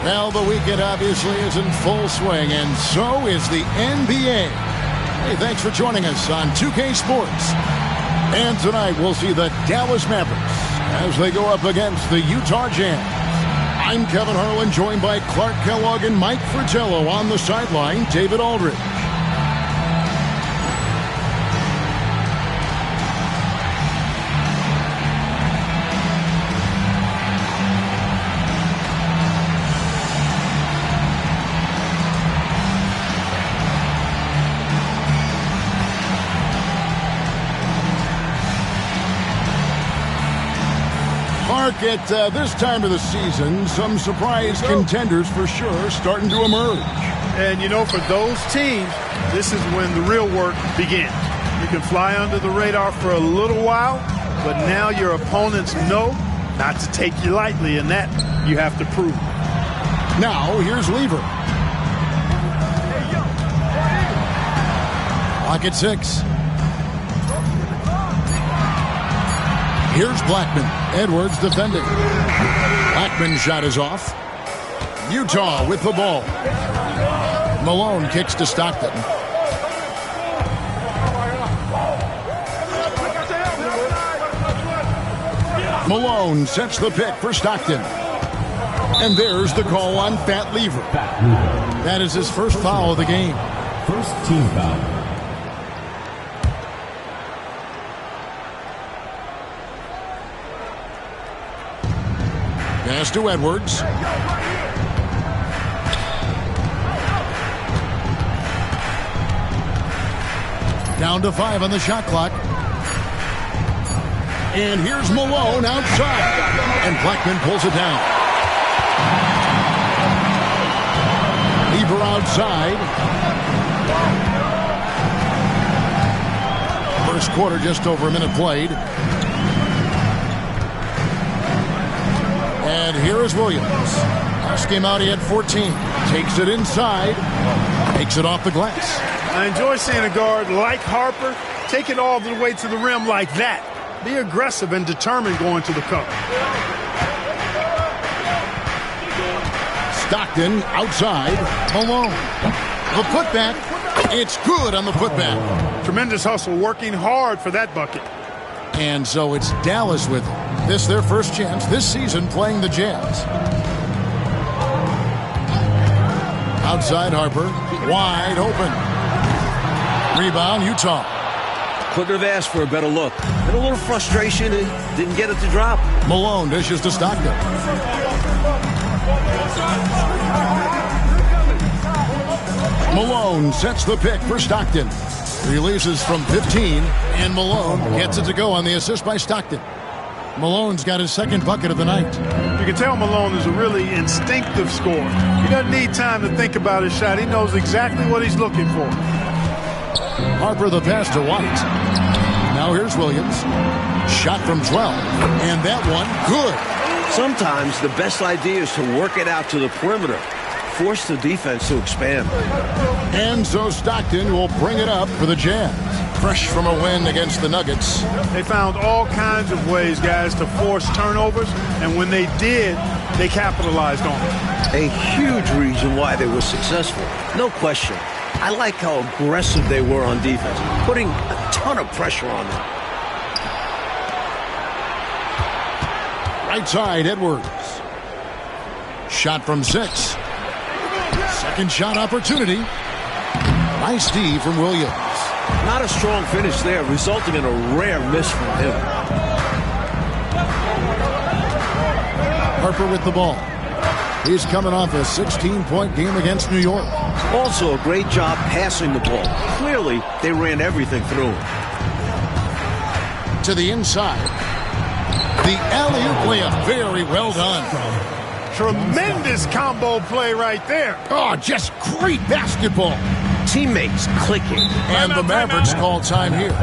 Well, the weekend obviously is in full swing, and so is the NBA. Hey, thanks for joining us on 2K Sports. And tonight we'll see the Dallas Mavericks as they go up against the Utah Jazz. I'm Kevin Harlan, joined by Clark Kellogg and Mike Fratello on the sideline, David Aldridge. At this time of the season, some surprise contenders for sure starting to emerge. And, you know, for those teams, this is when the real work begins. You can fly under the radar for a little while, but now your opponents know not to take you lightly, and that you have to prove. Now, here's Lever. Clock at 6. Here's Blackman. Edwards defending. Blackman's shot is off. Utah with the ball. Malone kicks to Stockton. Malone sets the pick for Stockton. And there's the call on Fat Lever. That is his first foul of the game. First team foul. Pass to Edwards. Down to 5 on the shot clock. And here's Malone outside. And Blackman pulls it down. Lever outside. First quarter, just over a minute played. And here is Williams. Last game out, he had 14. Takes it inside. Takes it off the glass. I enjoy seeing a guard like Harper take it all the way to the rim like that. Be aggressive and determined going to the cup. Stockton outside. Malone. The putback. It's good on the putback. Tremendous hustle, working hard for that bucket. And so it's Dallas with it. This their first chance this season playing the Jazz. Outside Harper. Wide open. Rebound Utah. Couldn't have asked for a better look. Had a little frustration and didn't get it to drop. Malone dishes to Stockton. Malone sets the pick for Stockton. Releases from 15, and Malone gets it to go on the assist by Stockton. Malone's got his second bucket of the night. You can tell Malone is a really instinctive scorer. He doesn't need time to think about his shot. He knows exactly what he's looking for. Harper the pass to White. Now here's Williams. Shot from 12, and that one good. Sometimes the best idea is to work it out to the perimeter. Force the defense to expand. And so Stockton will bring it up for the Jazz. Fresh from a win against the Nuggets. They found all kinds of ways, guys, to force turnovers, and when they did, they capitalized on it. A huge reason why they were successful. No question. I like how aggressive they were on defense, putting a ton of pressure on them. Right side, Edwards. Shot from 6. Second shot opportunity. Nice D from Williams. Not a strong finish there, resulting in a rare miss from him. Harper with the ball. He's coming off a 16-point game against New York. Also a great job passing the ball. Clearly, they ran everything through him. To the inside. The alley-oop layup. Very well done. Tremendous combo play right there. Oh, just great basketball. Teammates clicking. And the Mavericks call time here.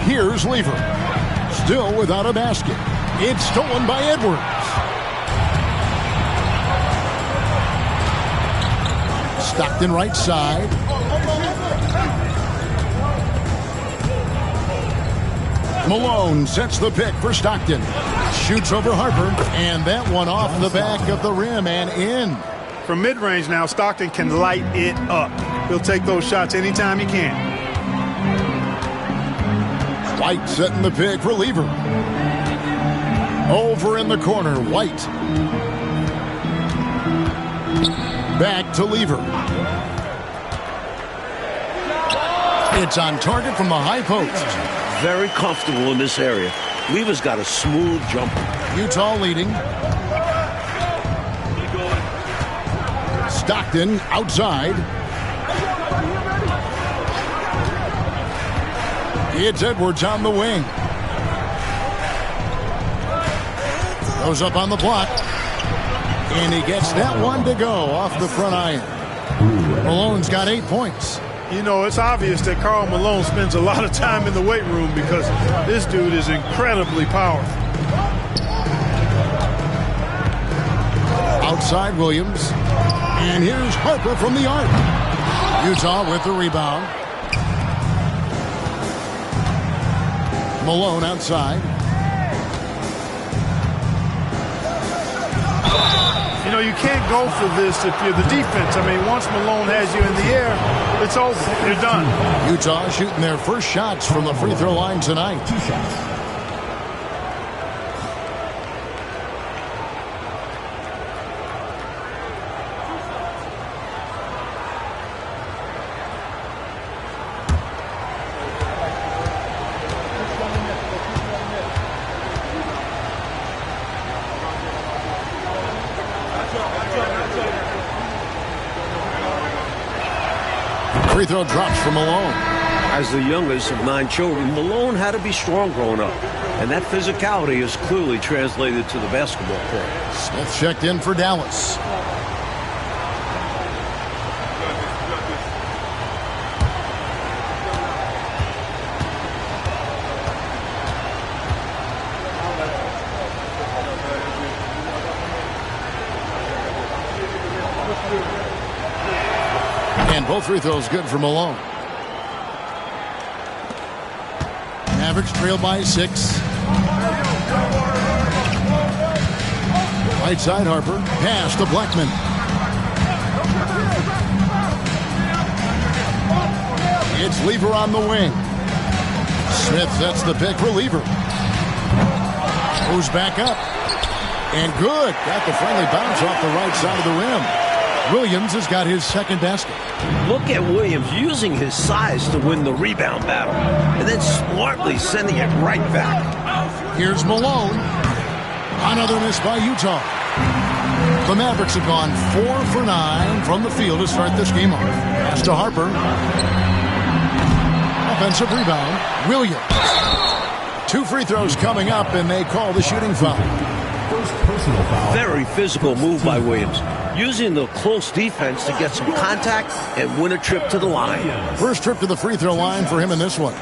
Here's Lever. Still without a basket. It's stolen by Edwards. Stockton right side. Malone sets the pick for Stockton. Shoots over Harper, and that one off the back of the rim and in. From mid-range now, Stockton can light it up. He'll take those shots anytime he can. White setting the pick for Lever. Over in the corner, White. Back to Lever. It's on target from the high post. Very comfortable in this area. Lever's got a smooth jumper. Utah leading. Stockton outside. It's Edwards on the wing. Goes up on the block. And he gets that one to go off the front iron. Malone's got 8 points. You know, it's obvious that Karl Malone spends a lot of time in the weight room because this dude is incredibly powerful. Outside Williams. And here's Harper from the arc. Utah with the rebound. Malone outside. You know, you can't go for this if you're the defense. I mean, once Malone has you in the air, it's over. You're done. Utah shooting their first shots from the free throw line tonight. 2 shots. Free throw drops for Malone. As the youngest of 9 children, Malone had to be strong growing up. And that physicality is clearly translated to the basketball court. Smith checked in for Dallas. And both free throws good for Malone. Mavericks trail by 6. Right side Harper. Pass to Blackman. It's Lever on the wing. Smith sets the pick for Lever. Moves back up. And good. Got the friendly bounce off the right side of the rim. Williams has got his second basket. Look at Williams using his size to win the rebound battle. And then smartly sending it right back. Here's Malone. Another miss by Utah. The Mavericks have gone 4 for 9 from the field to start this game off. Pass to Harper. Offensive rebound. Williams. 2 free throws coming up, and they call the shooting foul. First personal foul. Very physical move by Williams. Using the close defense to get some contact and win a trip to the line. First trip to the free throw line for him in this one.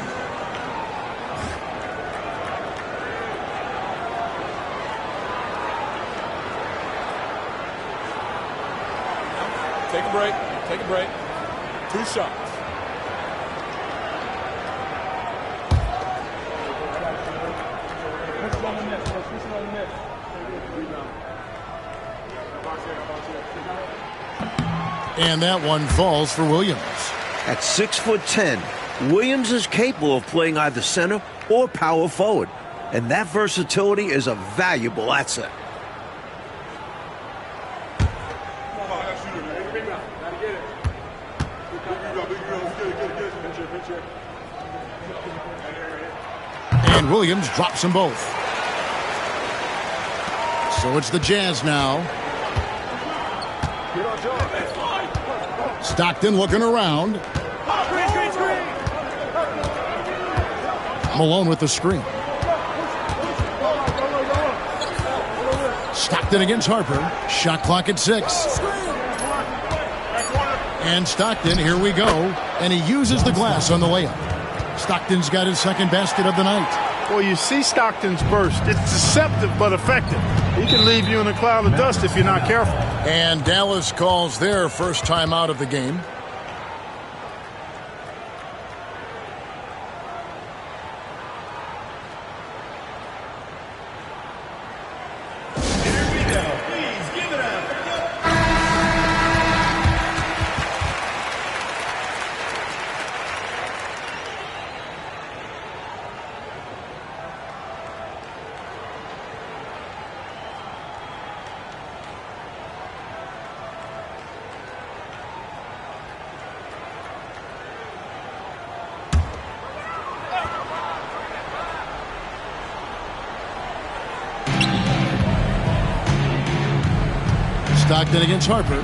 Take a break. Take a break. 2 shots. And that one falls for Williams. At 6'10", Williams is capable of playing either center or power forward, and that versatility is a valuable asset. And Williams drops them both. So it's the Jazz now. Stockton looking around. Malone with the screen. Stockton against Harper. Shot clock at 6. And Stockton, here we go. And he uses the glass on the layup. Stockton's got his second basket of the night. Well, you see Stockton's burst. It's deceptive but effective. He can leave you in a cloud of dust if you're not careful. And Dallas calls their first time out of the game. Stockton against Harper.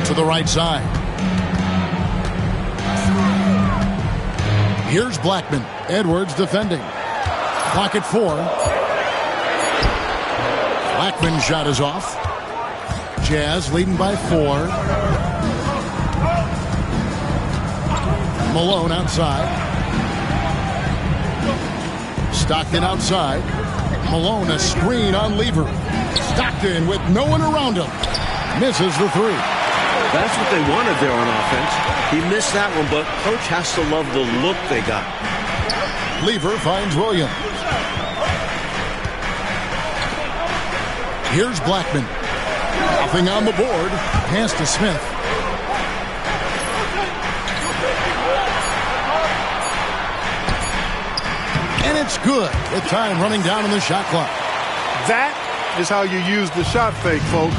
To the right side. Here's Blackman. Edwards defending. Clock at 4. Blackman's shot is off. Jazz leading by 4. Malone outside. Stockton outside. Malone a screen on Lever. Stockton with no one around him. Misses the 3. That's what they wanted there on offense. He missed that one, but coach has to love the look they got. Lever finds Williams. Here's Blackman. Nothing on the board. Pass to Smith. And it's good with time running down on the shot clock. That is how you use the shot fake, folks.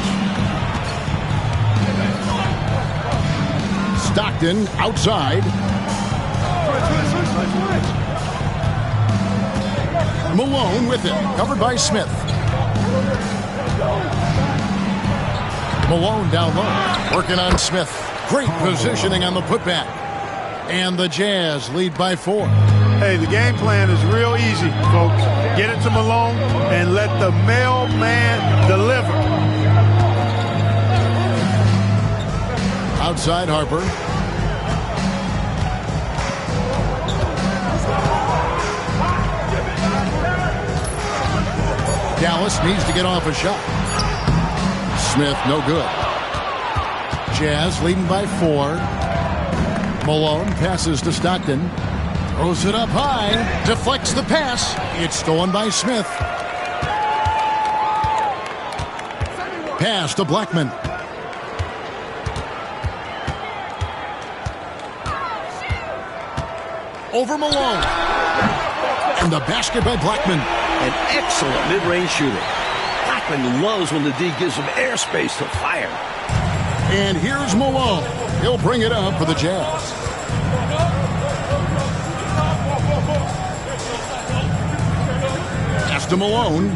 Stockton outside. Malone with it. Covered by Smith. Malone down low. Working on Smith. Great positioning on the putback. And the Jazz lead by 4. Hey, the game plan is real easy, folks. Get it to Malone and let the mailman deliver. Outside Harper. Dallas needs to get off a shot. Smith, no good. Jazz leading by 4. Malone passes to Stockton. Throws it up high. Deflects the pass. It's stolen by Smith. Pass to Blackman. Over Malone. And the basket by Blackman. An excellent mid-range shooter. Blackman loves when the D gives him airspace to fire. And here's Malone. He'll bring it up for the Jazz. Pass to Malone.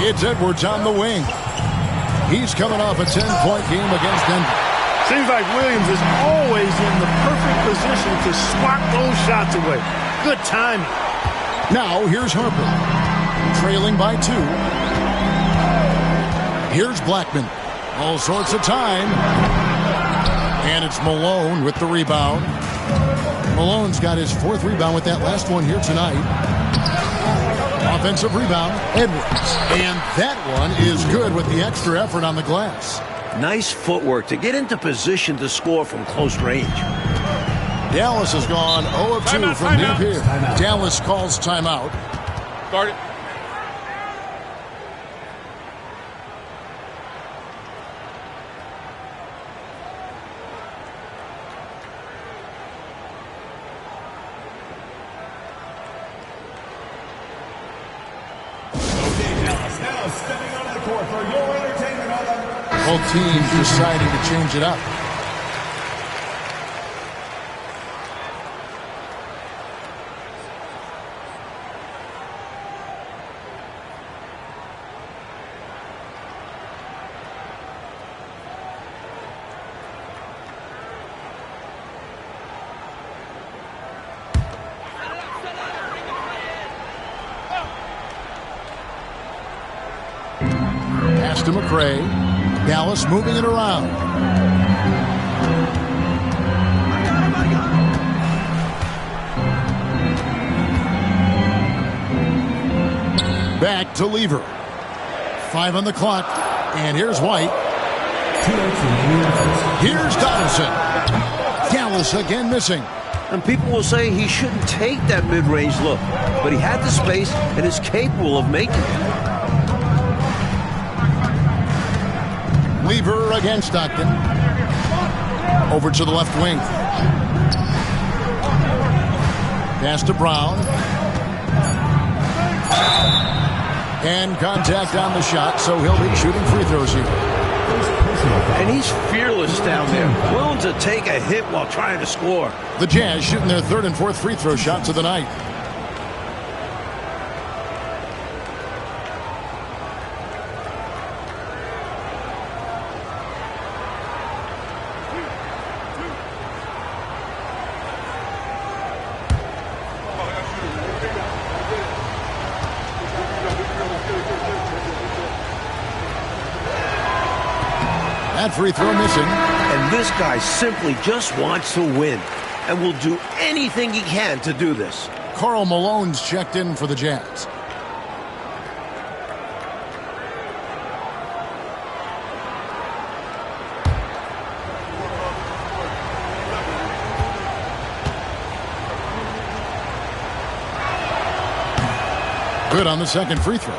It's Edwards on the wing. He's coming off a 10-point game against Denver. Seems like Williams is always in the perfect position to swat those shots away. Good timing. Now here's Harper. Trailing by 2. Here's Blackman. All sorts of time. And it's Malone with the rebound. Malone's got his 4th rebound with that last one here tonight. Offensive rebound, Edwards. And that one is good with the extra effort on the glass. Nice footwork to get into position to score from close range. Dallas has gone 0 of 2 from deep here. Dallas calls timeout. Start it. Now stepping onto the court for your entertainment on the Both teams deciding to change it up. Pass to McRae. Dallas moving it around. Back to Lever. 5 on the clock. And here's White. Here's Donaldson. Dallas again missing. And people will say he shouldn't take that mid-range look, but he had the space and is capable of making it. Lever against Stockton. Over to the left wing. Pass to Brown. And contact on the shot, so he'll be shooting free throws here. And he's fearless down there, willing to take a hit while trying to score. The Jazz shooting their 3rd and 4th free throw shots of the night. That free throw missing. And this guy simply just wants to win and will do anything he can to do this. Karl Malone's checked in for the Jazz. Good on the second free throw.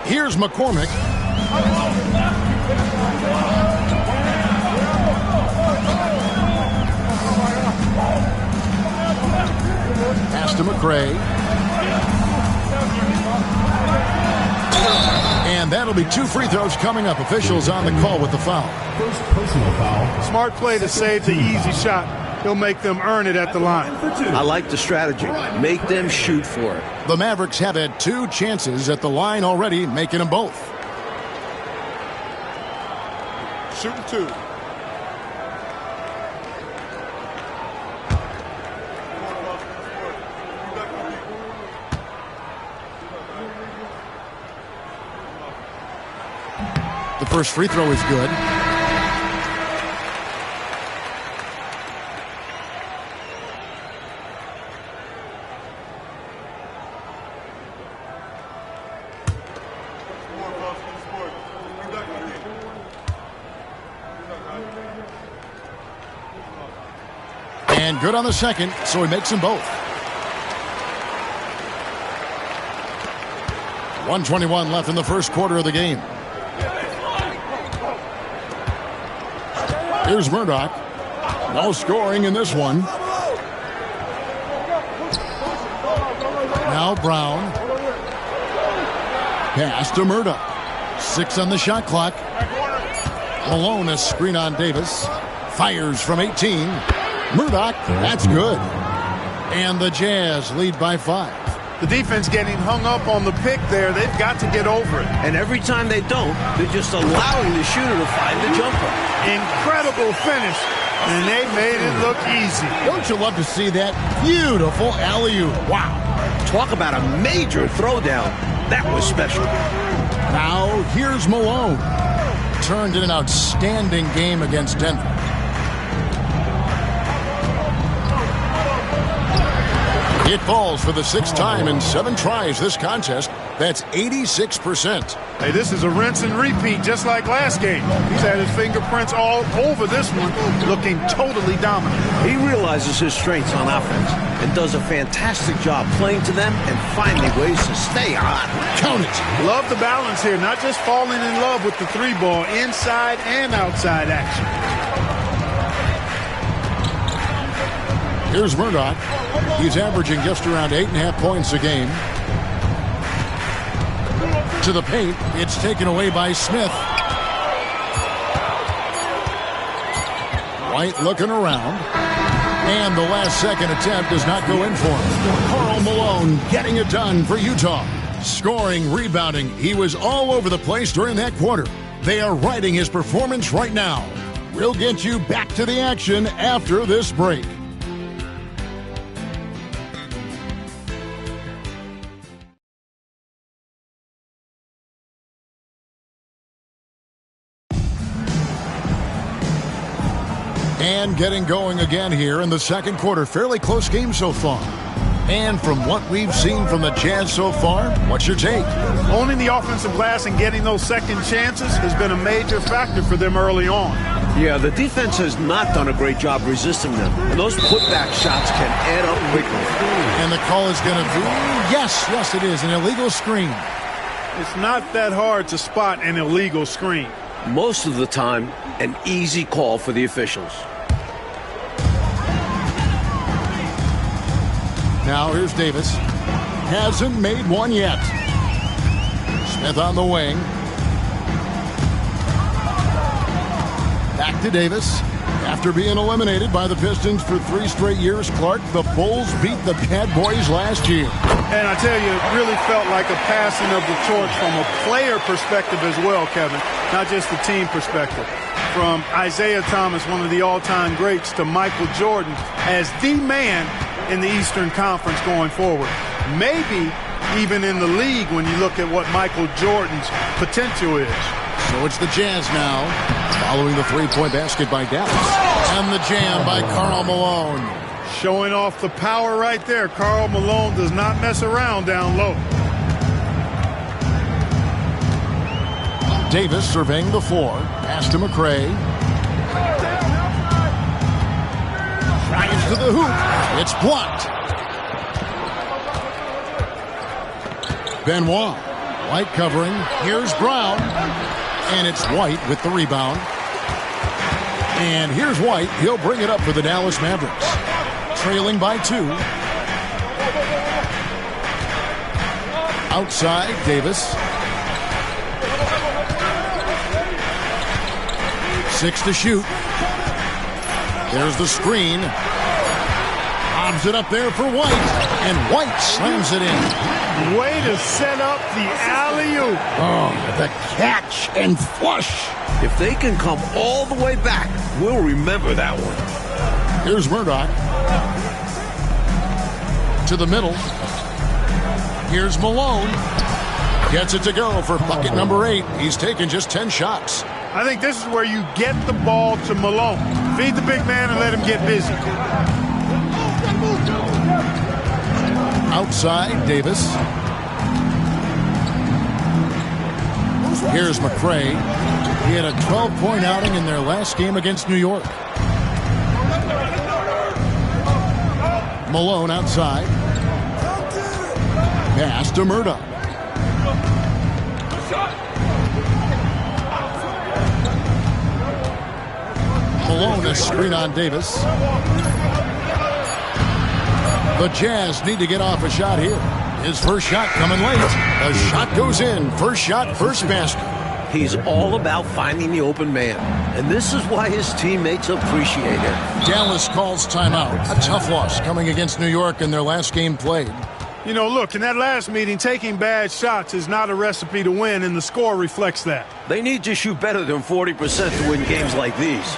Here's McCormick. Pass to McRae. And that'll be 2 free throws coming up. Officials on the call with the foul. first personal foul. Smart play to save the easy shot. He'll make them earn it at the line. I like the strategy. Make them shoot for it. The Mavericks have had 2 chances at the line already, making them both. Shooting 2. The first free throw is good. And good on the second, so he makes them both. 1:21 left in the first quarter of the game. Here's Murdoch. No scoring in this one. Now Brown. Pass to Murdoch. 6 on the shot clock. Malone, a screen on Davis. Fires from 18. Murdoch, that's good. And the Jazz lead by 5. The defense getting hung up on the pick there. They've got to get over it. And every time they don't, they're just allowing the shooter to find the jumper. Incredible finish, and they made it look easy. Don't you love to see that? Beautiful alley-oop. Wow. Talk about a major throwdown. That was special. Now here's Malone. Turned in an outstanding game against Denver. It falls for the 6th time in 7 tries this contest. That's 86%. Hey, this is a rinse and repeat just like last game. He's had his fingerprints all over this one, looking totally dominant. He realizes his strengths on offense and does a fantastic job playing to them and finding ways to stay hot. Count it. Love the balance here, not just falling in love with the 3-ball, inside and outside action. Here's Murdoch. He's averaging just around 8.5 points a game. To the paint. It's taken away by Smith. White looking around. And the last second attempt does not go in for him. Karl Malone getting it done for Utah. Scoring, rebounding. He was all over the place during that quarter. They are riding his performance right now. We'll get you back to the action after this break. And getting going again here in the second quarter. Fairly close game so far. And from what we've seen from the Jazz so far, what's your take? Owning the offensive glass and getting those second chances has been a major factor for them early on. Yeah, the defense has not done a great job resisting them. And those putback shots can add up quickly. And the call is going to be, yes, it is, an illegal screen. It's not that hard to spot an illegal screen. Most of the time, an easy call for the officials. Now here's Davis. Hasn't made one yet. Smith on the wing. Back to Davis. After being eliminated by the Pistons for 3 straight years, Clark, the Bulls beat the Bad Boys last year. And I tell you, it really felt like a passing of the torch from a player perspective as well, Kevin, not just the team perspective. From Isaiah Thomas, one of the all-time greats, to Michael Jordan as the man in the Eastern Conference going forward. Maybe even in the league when you look at what Michael Jordan's potential is. So it's the Jazz now, following the 3-point basket by Dallas. And the jam by Karl Malone. Showing off the power right there. Karl Malone does not mess around down low. Davis surveying the floor. Pass to McRae. Drives to the hoop. It's blocked. Benoit. White covering. Here's Brown. And it's White with the rebound. And here's White. He'll bring it up for the Dallas Mavericks. Trailing by 2. Outside, Davis. 6 to shoot. There's the screen. Lobs it up there for White. And White slams it in. Way to set up the alley-oop. Oh, the catch and flush. If they can come all the way back, we'll remember that one. Here's Murdoch. To the middle. Here's Malone. Gets it to go for bucket number 8. He's taken just 10 shots. I think this is where you get the ball to Malone. Feed the big man and let him get busy. Outside, Davis. Here's McRae. He had a 12-point outing in their last game against New York. Malone outside. Pass to Murdoch. Malone, a screen on Davis. The Jazz need to get off a shot here. His first shot coming late. The shot goes in. First shot, first basket. He's all about finding the open man. And this is why his teammates appreciate it. Dallas calls timeout. A tough loss coming against New York in their last game played. You know, look, in that last meeting, taking bad shots is not a recipe to win, and the score reflects that. They need to shoot better than 40% to win games like these.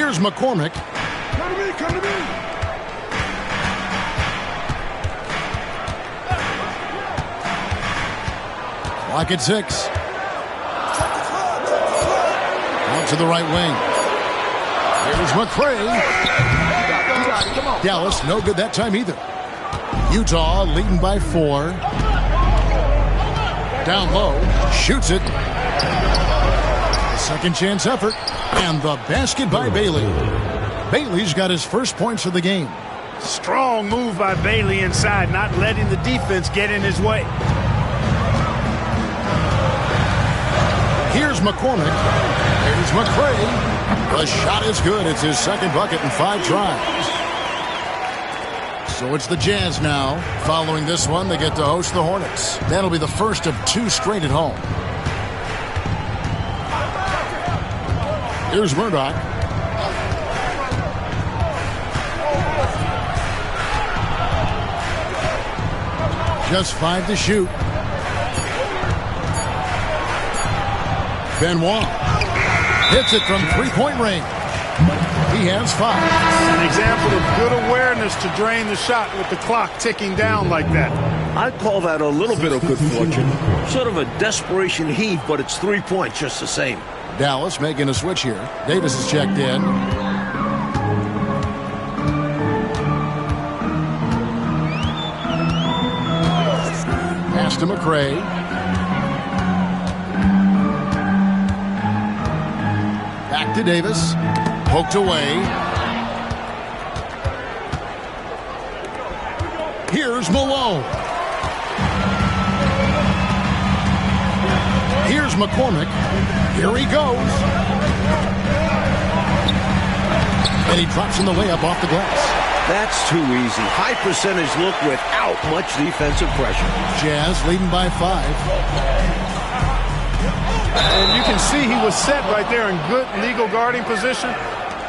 Here's McCormick. Come to me, come to me. Clock at 6. Out to the right wing. Here's McCray. Dallas, no good that time either. Utah leading by 4. Down low, shoots it. Second chance effort, and the basket by Bailey. Bailey's got his first points of the game. Strong move by Bailey inside, not letting the defense get in his way. Here's McCormick. Here's McCray. The shot is good. It's his second bucket in 5 tries. So it's the Jazz now. Following this one, they get to host the Hornets. That'll be the first of 2 straight at home. Here's Murdoch. Just 5 to shoot. Benoit hits it from 3-point range. He has 5. An example of good awareness to drain the shot with the clock ticking down like that. I'd call that a little bit of good fortune. Sort of a desperation heave, but it's 3 points just the same. Dallas making a switch here. Davis is checked in. Pass to McCray. Back to Davis. Poked away. Here's Malone. Here's McCormick. Here he goes. And he drops in the layup off the glass. That's too easy. High percentage look without much defensive pressure. Jazz leading by 5. And you can see he was set right there in good legal guarding position.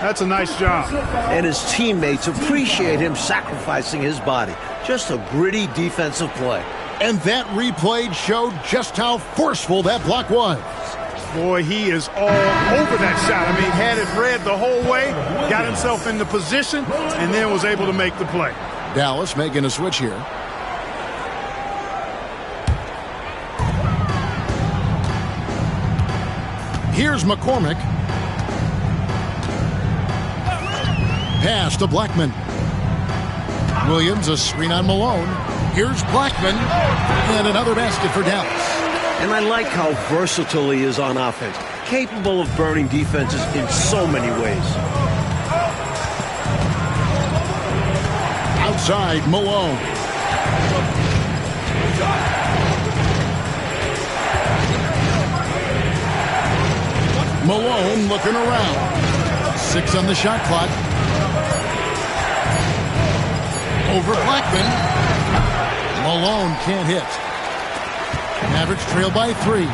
That's a nice job. And his teammates appreciate him sacrificing his body. Just a gritty defensive play. And that replay showed just how forceful that block was. Boy, he is all over that shot. I mean, had it read the whole way, got himself into position, and then was able to make the play. Dallas making a switch here. Here's McCormick. Pass to Blackman. Williams, a screen on Malone. Here's Blackman. And another basket for Dallas. And I like how versatile he is on offense. Capable of burning defenses in so many ways. Outside, Malone. Malone looking around. 6 on the shot clock. Over Blackman. Malone can't hit. Mavericks trail by 3.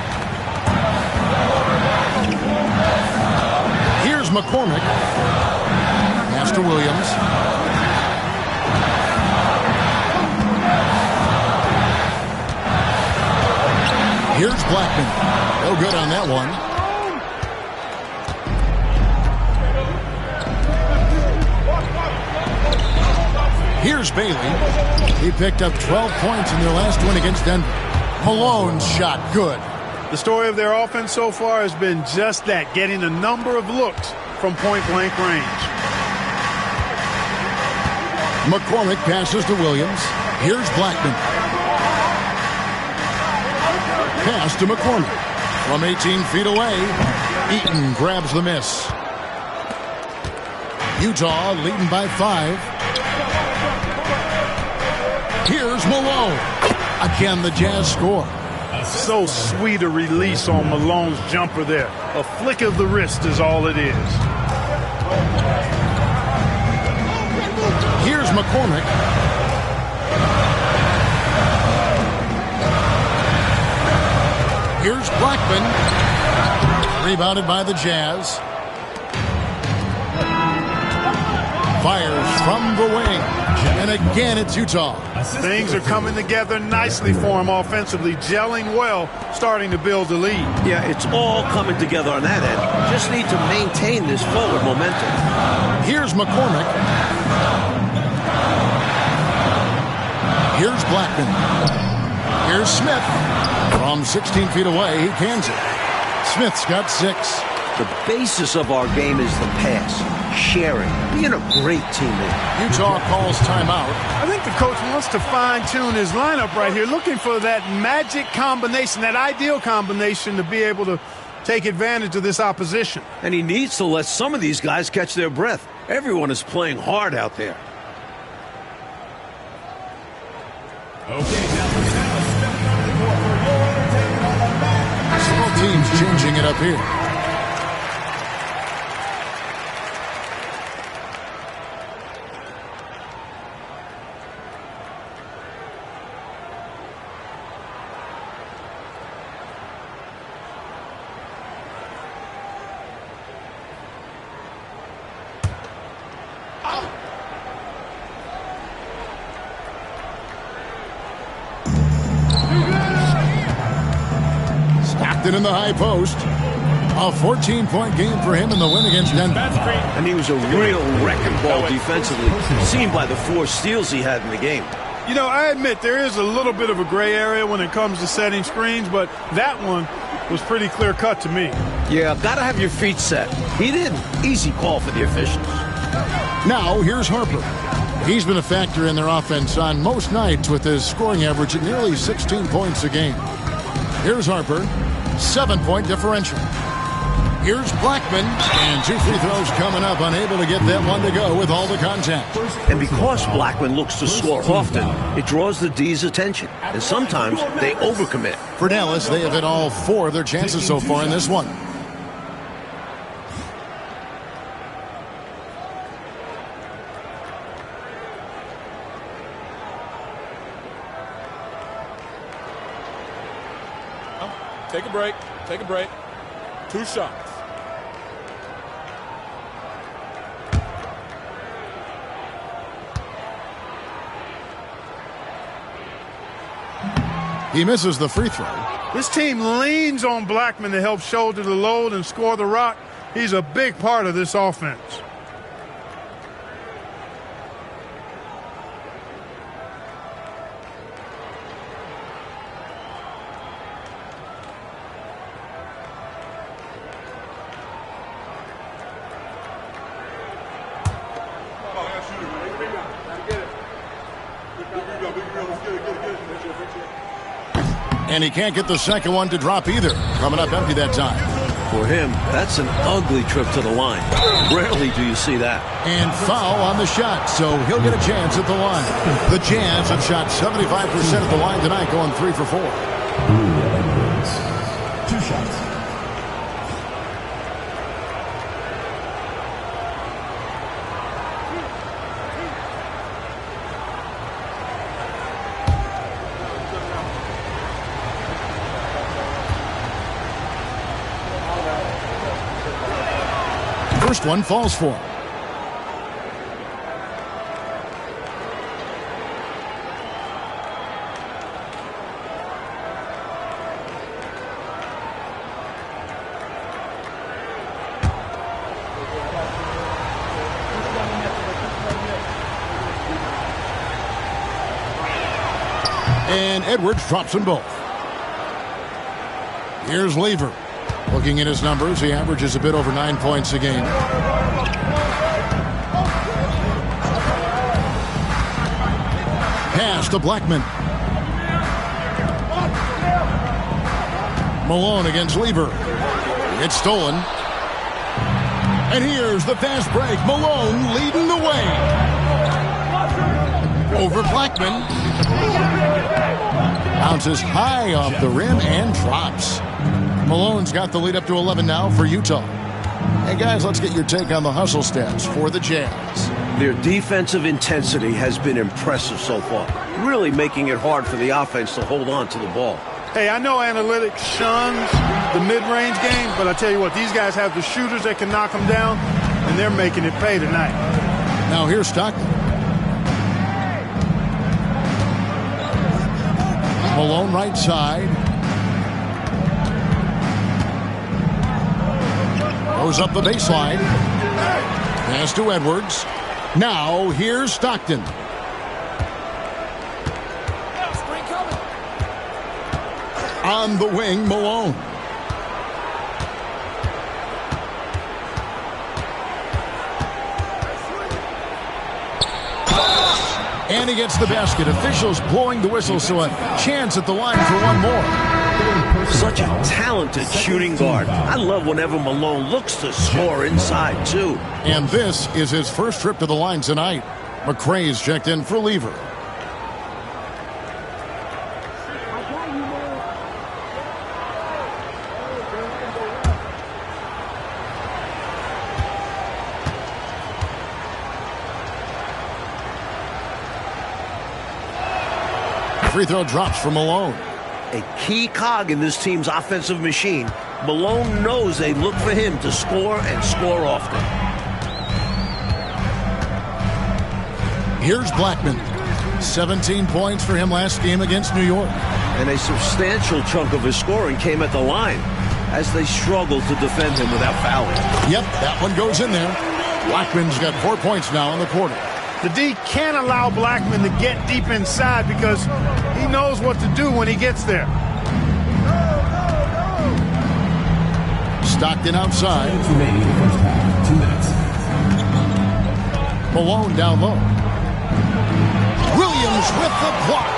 Here's McCormick. Pass to Williams. Here's Blackman. No good on that one. Here's Bailey. He picked up 12 points in their last win against Denver. Malone's shot good. The story of their offense so far has been just that, getting a number of looks from point-blank range. McCormick passes to Williams. Here's Blackman. Pass to McCormick. From 18 feet away, Eaton grabs the miss. Utah leading by 5. Here's Malone. Again, the Jazz score. So sweet a release on Malone's jumper there. A flick of the wrist is all it is. Here's McCormick. Here's Blackman. Rebounded by the Jazz. Fires from the wing. And again, it's Utah. Things are coming together nicely for him offensively, gelling well, starting to build the lead. Yeah, it's all coming together on that end. Just need to maintain this forward momentum. Here's McCormick. Here's Blackman. Here's Smith. From 16 feet away, he cans it. Smith's got 6. The basis of our game is the pass, sharing, being a great teammate. Utah calls timeout. I think the coach wants to fine-tune his lineup right here, looking for that magic combination, that ideal combination to be able to take advantage of this opposition. And he needs to let some of these guys catch their breath. Everyone is playing hard out there. Okay, now stepping on the court for your entertainment on the Mavericks. Both teams changing it up here. In the high post. A 14-point game for him in the win against Denver. And he was a real wrecking ball defensively, seen by the 4 steals he had in the game. You know, I admit there is a little bit of a gray area when it comes to setting screens, but that one was pretty clear-cut to me. Yeah, gotta have your feet set. He didn't. Easy call for the officials. Now, here's Harper. He's been a factor in their offense on most nights with his scoring average at nearly 16 points a game. Here's Harper. 7-point differential. Here's Blackman, and 2 free throws coming up, unable to get that one to go with all the contact. And because Blackman looks to score often, it draws the D's attention, and sometimes they overcommit. For Dallas, they have hit all 4 of their chances so far in this one. Take a break. Take a break. 2 shots. He misses the free throw. This team leans on Blackman to help shoulder the load and score the rock. He's a big part of this offense. And he can't get the second one to drop either. Coming up empty that time. For him, that's an ugly trip to the line. Rarely do you see that. And foul on the shot, so he'll get a chance at the line. The Jazz have shot 75% at the line tonight, going 3 for 4. 2 shots. First one falls for him. And Edwards drops them both. Here's Lever. Looking at his numbers, he averages a bit over 9 points a game. Pass to Blackman. Malone against Lever. It's stolen. And here's the fast break. Malone leading the way. Over Blackman. Bounces high off the rim and drops. Malone's got the lead up to 11 now for Utah. Hey, guys, let's get your take on the hustle stats for the Jazz. Their defensive intensity has been impressive so far, really making it hard for the offense to hold on to the ball. Hey, I know analytics shuns the mid-range game, but I tell you what, these guys have the shooters that can knock them down, and they're making it pay tonight. Now here's Stockton. Malone right side. Goes up the baseline. Pass to Edwards. Now here's Stockton. On the wing, Malone. And he gets the basket. Officials blowing the whistle, so a chance at the line for one more. Such a talented shooting guard. I love whenever Malone looks to score inside, too. And this is his first trip to the line tonight. McRae's checked in for Lever. Free throw drops for Malone. A key cog in this team's offensive machine. Malone knows they look for him to score and score often. Here's Blackman. 17 points for him last game against New York. And a substantial chunk of his scoring came at the line as they struggled to defend him without fouling. Yep, that one goes in there. Blackman's got 4 points now in the quarter. The D can't allow Blackman to get deep inside because he knows what to do when he gets there. Stockton outside. 2 remaining in the first half. 2 minutes. Malone down low. Williams with the block.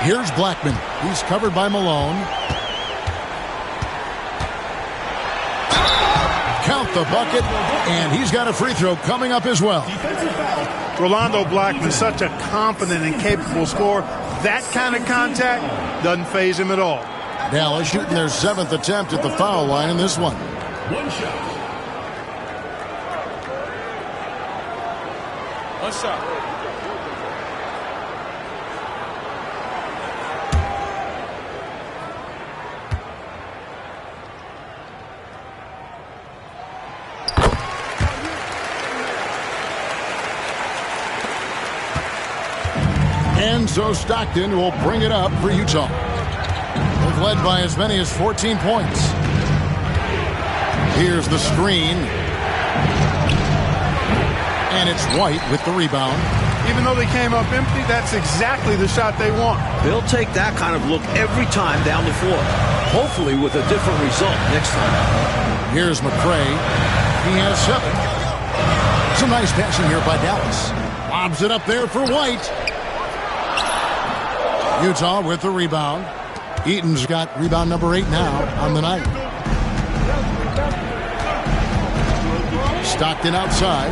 Here's Blackman. He's covered by Malone. Count the bucket, and he's got a free throw coming up as well. Rolando Blackman, such a confident and capable scorer. That kind of contact doesn't faze him at all. Dallas shooting their 7th attempt at the foul line in this one. 1 shot. One shot. And so Stockton will bring it up for Utah. They've led by as many as 14 points. Here's the screen. And it's White with the rebound. Even though they came up empty, that's exactly the shot they want. They'll take that kind of look every time down the floor. Hopefully with a different result next time. Here's McRae. He has 7. Some nice passing here by Dallas. Lobs it up there for White. Utah with the rebound. Eaton's got rebound number 8 now on the night. Stockton outside.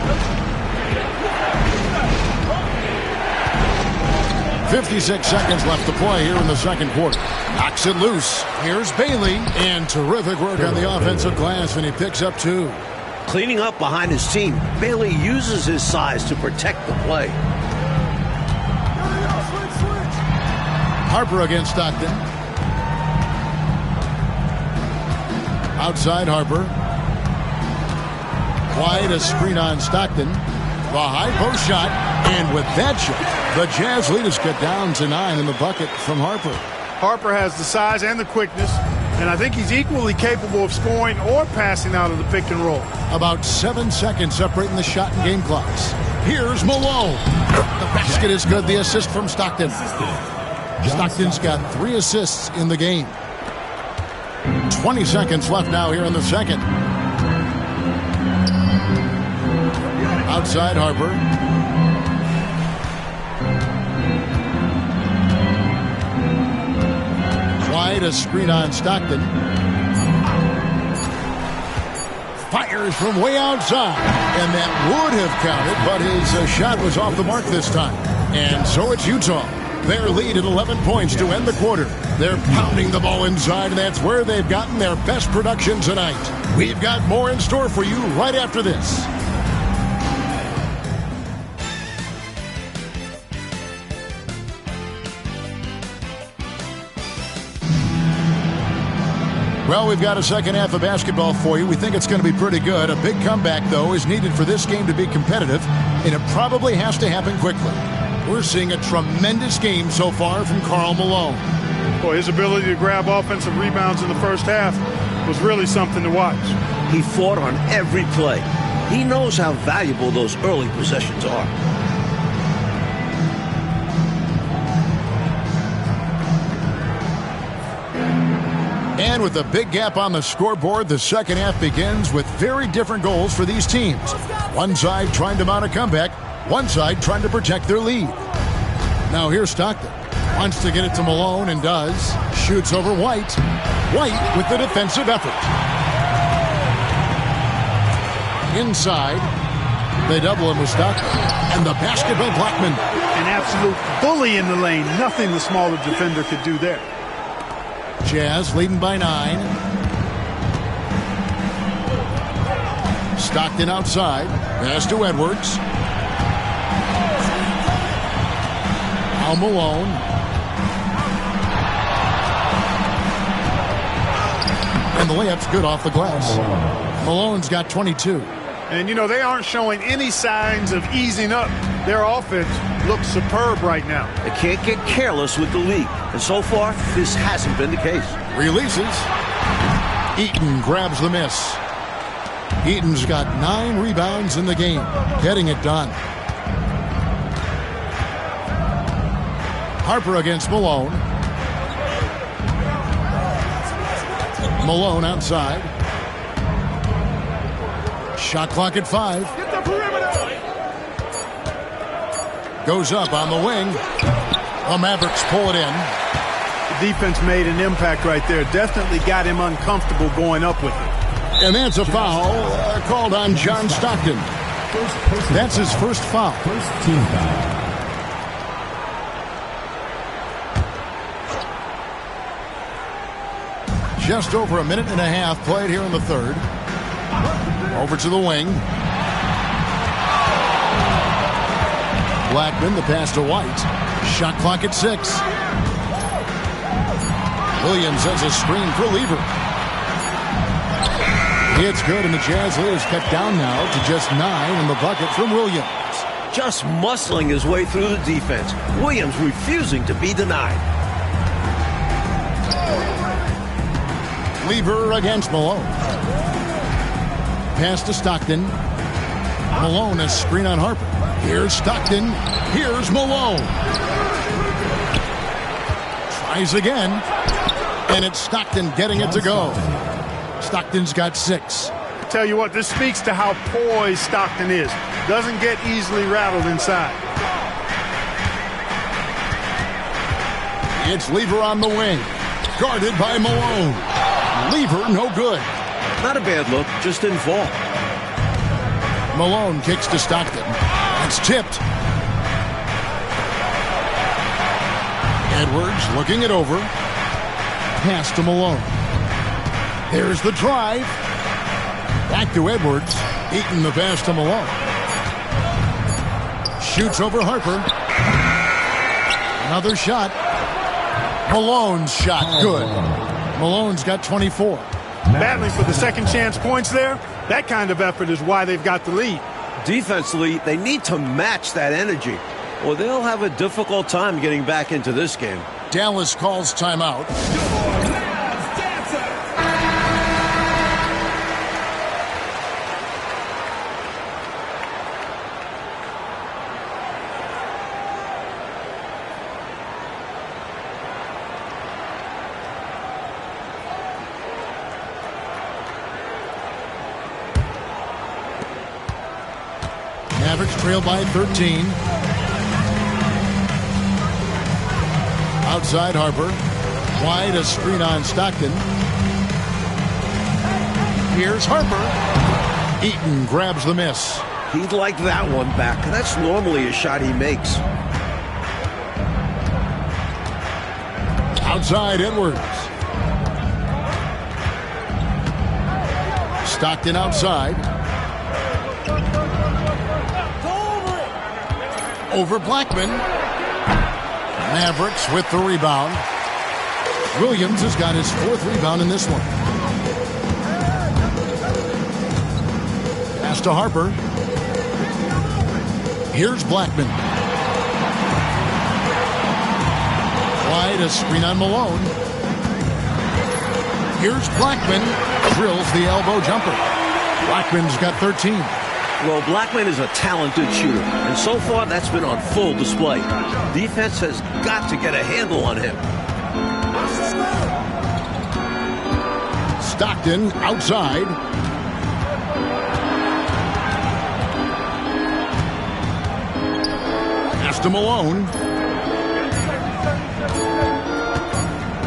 56 seconds left to play here in the second quarter. Knocks it loose. Here's Bailey. And terrific work on the offensive glass, and he picks up 2. Cleaning up behind his team, Bailey uses his size to protect the play. Harper against Stockton. Outside Harper. White, a screen on Stockton. The high post shot. And with that shot, the Jazz leaders get down to 9 in the bucket from Harper. Harper has the size and the quickness, and I think he's equally capable of scoring or passing out of the pick and roll. About 7 seconds separating the shot and game clocks. Here's Malone. The basket is good. The assist from Stockton. Stockton's got 3 assists in the game. 20 seconds left now here in the second. Outside Harper. White, a screen on Stockton. Fires from way outside. And that would have counted, but his shot was off the mark this time. And so it's Utah. Their lead at 11 points to end the quarter. They're pounding the ball inside, and that's where they've gotten their best production tonight. We've got more in store for you right after this. Well, we've got a second half of basketball for you. We think it's going to be pretty good. A big comeback, though, is needed for this game to be competitive, and it probably has to happen quickly. We're seeing a tremendous game so far from Karl Malone. Boy, his ability to grab offensive rebounds in the first half was really something to watch. He fought on every play. He knows how valuable those early possessions are. And with a big gap on the scoreboard, the second half begins with very different goals for these teams. One side trying to mount a comeback, one side trying to protect their lead. Now here's Stockton. Wants to get it to Malone and does. Shoots over White. White with the defensive effort. Inside. They double him with Stockton. And the basket by Blackman. An absolute bully in the lane. Nothing the smaller defender could do there. Jazz leading by 9. Stockton outside. Pass to Edwards. Now Malone. And the layup's good off the glass. Malone's got 22. And, you know, they aren't showing any signs of easing up. Their offense looks superb right now. They can't get careless with the lead. And so far, this hasn't been the case. Releases. Eaton grabs the miss. Eaton's got 9 rebounds in the game. Getting it done. Harper against Malone. Malone outside. Shot clock at 5. Goes up on the wing. The Mavericks pull it in. The defense made an impact right there. Definitely got him uncomfortable going up with it. And that's a foul called on John Stockton. That's his first foul. First team foul. Just over a minute and a half played here in the third. Over to the wing. Blackman, the pass to White. Shot clock at 6. Williams has a screen for Lever. It's good, and the Jazz lead is cut down now to just 9 in the bucket from Williams. Just muscling his way through the defense. Williams refusing to be denied. Lever against Malone. Pass to Stockton. Malone, a screen on Harper. Here's Stockton. Here's Malone. Tries again. And it's Stockton getting it to go. Stockton's got 6. Tell you what, this speaks to how poised Stockton is. Doesn't get easily rattled inside. It's Lever on the wing. Guarded by Malone. Lever no good. Not a bad look, just didn't fall. Malone kicks to Stockton. It's tipped. Edwards looking it over. Pass to Malone. There's the drive. Back to Edwards. Eaton the pass to Malone. Shoots over Harper. Another shot. Malone's shot. Good. Malone's got 24. Battling for the second chance points there. That kind of effort is why they've got the lead. Defensively, they need to match that energy, or they'll have a difficult time getting back into this game. Dallas calls timeout. Mavericks trail by 13. Outside Harper. Wide, a screen on Stockton. Here's Harper. Eaton grabs the miss. He'd like that one back. That's normally a shot he makes. Outside Edwards. Stockton outside. Over Blackman. Mavericks with the rebound. Williams has got his 4th rebound in this one. Pass to Harper. Here's Blackman. White a screen on Malone. Here's Blackman. Drills the elbow jumper. Blackman's got 13. Well, Blackman is a talented shooter, and so far that's been on full display. Defense has got to get a handle on him. Stockton outside. Pass to Malone.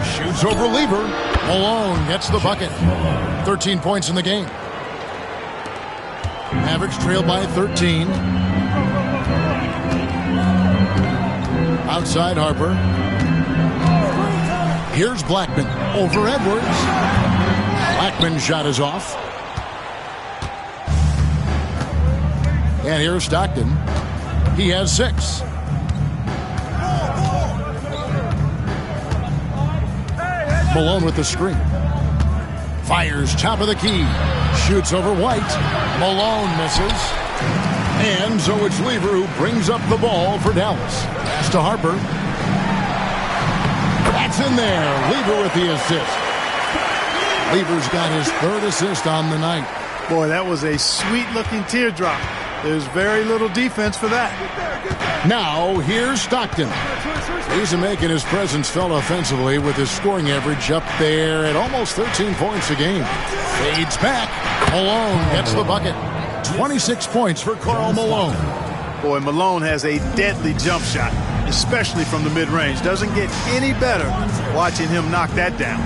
Shoots over Lever. Malone gets the bucket. 13 points in the game. Mavericks trail by 13. Outside Harper. Here's Blackman over Edwards. Blackman's shot is off. And here's Stockton. He has 6. Malone with the screen. Fires top of the key. Shoots over White. Malone misses. And so it's Lever who brings up the ball for Dallas. Pass to Harper. That's in there. Lever with the assist. Lever's got his 3rd assist on the night. Boy, that was a sweet-looking teardrop. There's very little defense for that. Now, here's Stockton. He's making his presence felt offensively with his scoring average up there at almost 13 points a game. Fades back. Malone gets the bucket. 26 points for Karl Malone. Boy, Malone has a deadly jump shot, especially from the mid-range. Doesn't get any better watching him knock that down.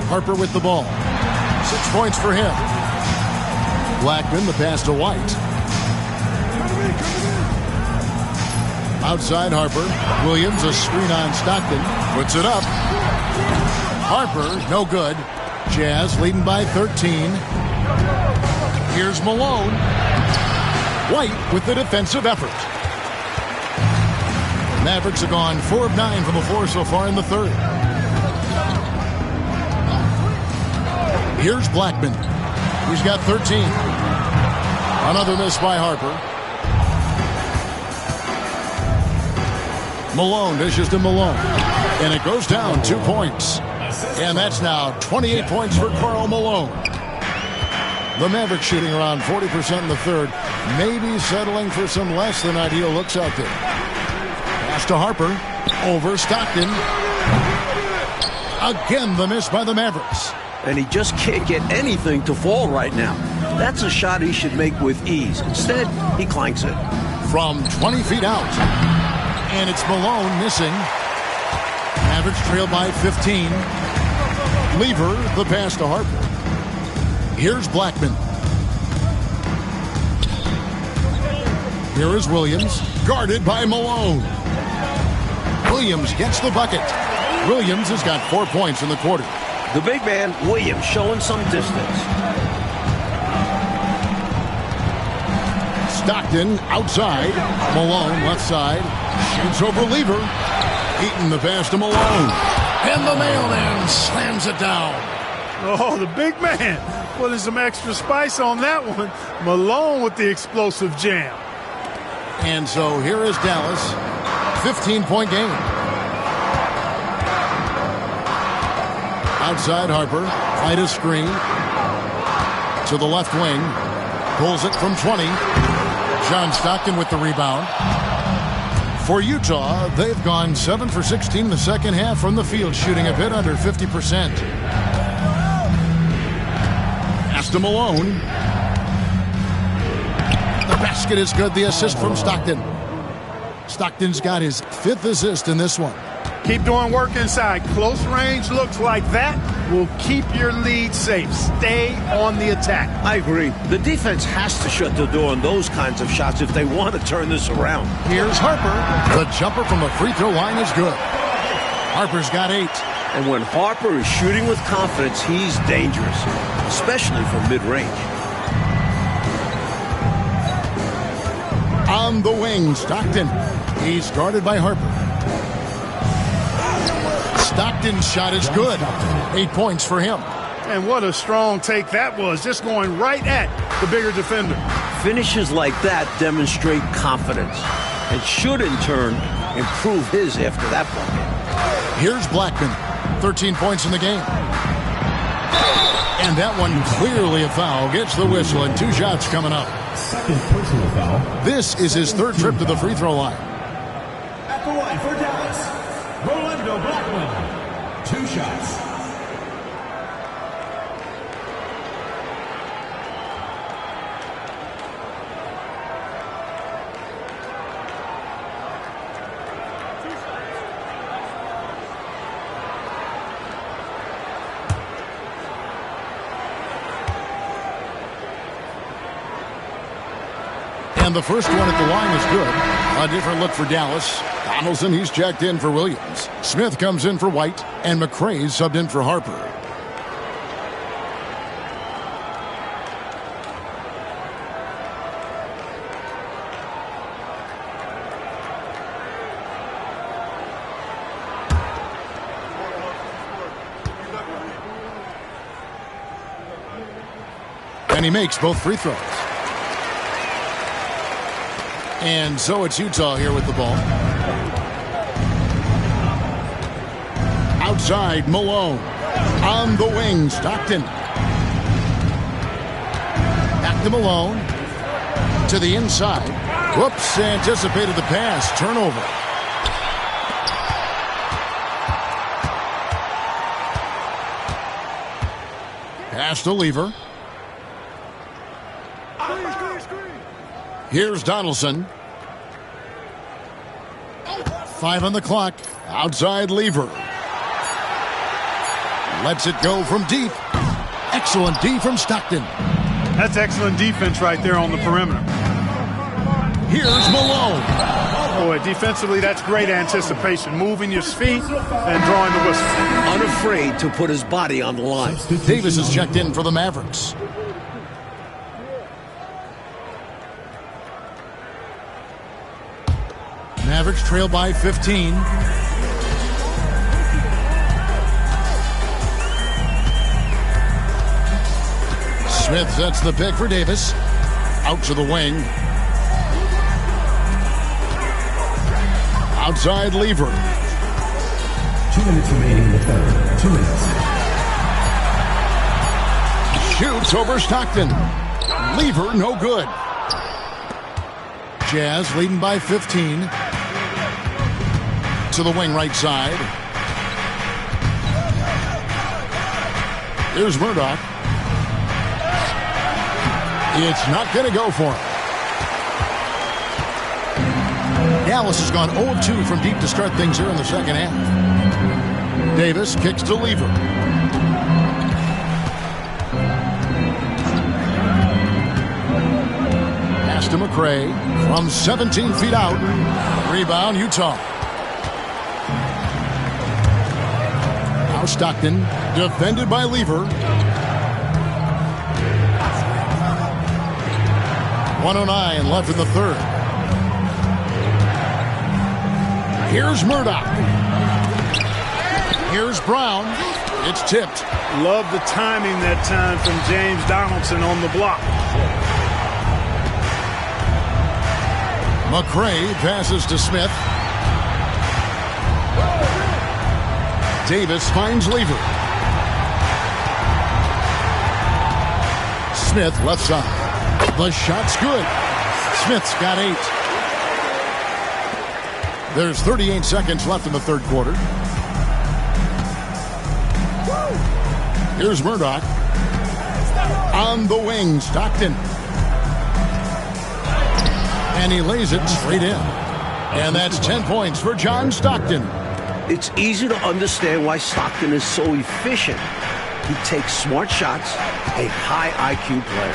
Harper with the ball. 6 points for him. Blackman, the pass to White. Outside Harper. Williams, a screen on Stockton. Puts it up. Harper, no good. Jazz leading by 13. Here's Malone. White with the defensive effort. Mavericks have gone 4 of 9 from the floor so far in the 3rd. Here's Blackman. He's got 13. Another miss by Harper. Malone dishes to Malone. And it goes down 2 points. And that's now 28 points for Karl Malone. The Mavericks shooting around 40% in the 3rd. Maybe settling for some less than ideal looks out there. Pass to Harper. Over Stockton. Again, the miss by the Mavericks. And he just can't get anything to fall right now. That's a shot he should make with ease. Instead, he clanks it. From 20 feet out. And it's Malone missing. Mavericks trail by 15. Lever, the pass to Harper. Here's Blackman. Here is Williams, guarded by Malone. Williams gets the bucket. Williams has got 4 points in the quarter. The big man, Williams, showing some distance. Stockton outside. Malone left side. Shoots over Lever. Eaton the pass to Malone. And the mailman slams it down. Oh, the big man putting some extra spice on that one. Malone with the explosive jam. And so here is Dallas. 15-point game. Outside Harper. Fight a screen. To the left wing. Pulls it from 20. John Stockton with the rebound. For Utah, they've gone 7 for 16 in the second half from the field, shooting a bit under 50%. Pass to Malone. The basket is good. The assist from Stockton. Stockton's got his 5th assist in this one. Keep doing work inside. Close range looks like that will keep your lead safe. Stay on the attack. I agree. The defense has to shut the door on those kinds of shots if they want to turn this around. Here's Harper. The jumper from the free throw line is good. Harper's got 8. And when Harper is shooting with confidence, he's dangerous, especially from mid-range. On the wing, Stockton. He's guarded by Harper. Stockton's shot is good. 8 points for him. And what a strong take that was, just going right at the bigger defender. Finishes like that demonstrate confidence. and should in turn improve his after that bucket. Here's Blackman, 13 points in the game. And that one clearly a foul. Gets the whistle and 2 shots coming up. Second personal foul. This is his 3rd trip to the free throw line. At the line for Dallas, Rolando Blackman. 2 shots. And the first one at the line is good. A different look for Dallas. Donaldson, he's checked in for Williams. Smith comes in for White. And McRae's subbed in for Harper. And he makes both free throws. And so it's Utah here with the ball. Outside, Malone. On the wing, Stockton. Back to Malone. To the inside. Whoops, anticipated the pass. Turnover. Pass to Lever. Here's Donaldson. 5 on the clock. Outside Lever. Lets it go from deep. Excellent D from Stockton. That's excellent defense right there on the perimeter. Here's Malone. Boy, defensively, that's great anticipation. Moving your feet and drawing the whistle. Unafraid to put his body on the line. Davis is checked in for the Mavericks. Mavericks trail by 15. Smith sets the pick for Davis. Out to the wing. Outside Lever. 2 minutes remaining in the third. 2 minutes. Shoots over Stockton. Lever, no good. Jazz leading by 15. To the wing right side. Here's Murdoch. It's not going to go for him. Dallas has gone 0-2 from deep to start things here in the second half. Davis kicks to Lever. Pass to McRae from 17 feet out. Rebound, Utah. Now Stockton, defended by Lever. 1:09 left in the third. Here's Murdoch. Here's Brown. It's tipped. Love the timing that time from James Donaldson on the block. McRae passes to Smith. Davis finds Lever. Smith left side. The shot's good. Smith's got 8. There's 38 seconds left in the third quarter. Here's Murdoch. On the wing, Stockton. And he lays it straight in. And that's 10 points for John Stockton. It's easy to understand why Stockton is so efficient. He takes smart shots, a high IQ player.